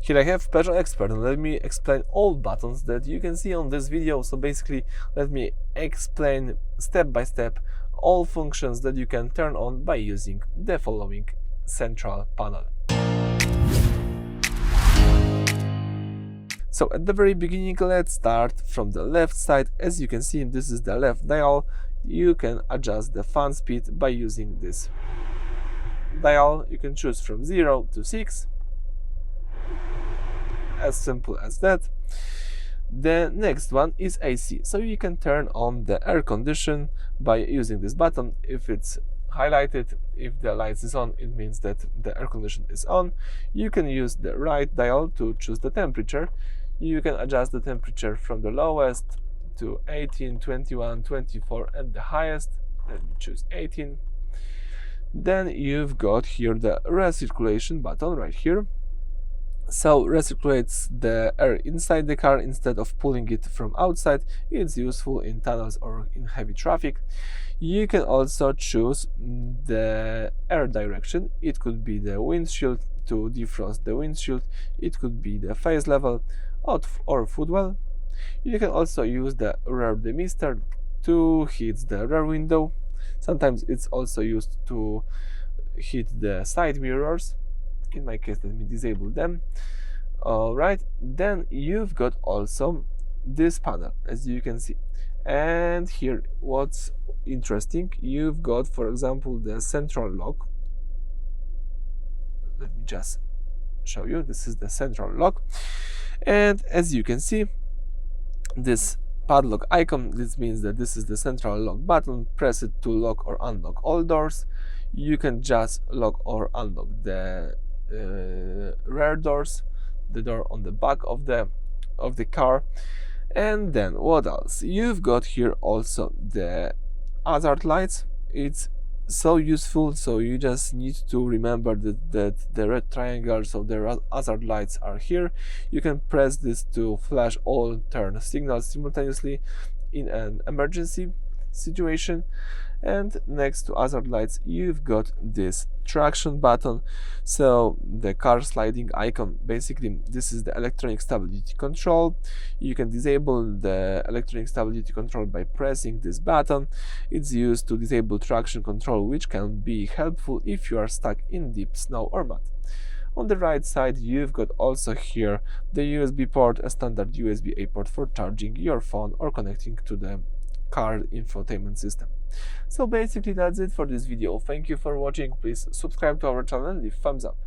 Here I have Peugeot Expert, and let me explain all buttons that you can see on this video. So basically, let me explain step by step all functions that you can turn on by using the following central panel. So at the very beginning, let's start from the left side. As you can see, this is the left dial. You can adjust the fan speed by using this dial. You can choose from 0 to 6. As simple as that. The next one is AC, so you can turn on the air condition by using this button. If it's highlighted, if the lights is on, it means that the air condition is on. You can use the right dial to choose the temperature. You can adjust the temperature from the lowest to 18, 21, 24 and the highest. Let me choose 18. Then you've got here the recirculation button right here. So recirculates the air inside the car instead of pulling it from outside. It's useful in tunnels or in heavy traffic. You can also choose the air direction. It could be the windshield to defrost the windshield. It could be the phase level or footwell. You can also use the rear demister to heat the rear window. Sometimes it's also used to heat the side mirrors. In my case, let me disable them. Alright, then you've got also this panel, as you can see. And here, what's interesting, you've got, for example, the central lock. Let me just show you. This is the central lock. And as you can see, this padlock icon, this means that this is the central lock button. Press it to lock or unlock all doors. You can just lock or unlock the rear doors, the door on the back of the car. And then what else? You've got here also the hazard lights. It's so useful, so you just need to remember that the red triangles of the hazard lights are here. You can press this to flash all turn signals simultaneously in an emergency situation. And next to hazard lights, you've got this traction button. So the car sliding icon, basically this is the electronic stability control. You can disable the electronic stability control by pressing this button. It's used to disable traction control, which can be helpful if you are stuck in deep snow or mud. On the right side, you've got also here the USB port, a standard USB-A port for charging your phone or connecting to the car infotainment system. So basically that's it for this video. Thank you for watching. Please subscribe to our channel and leave thumbs up.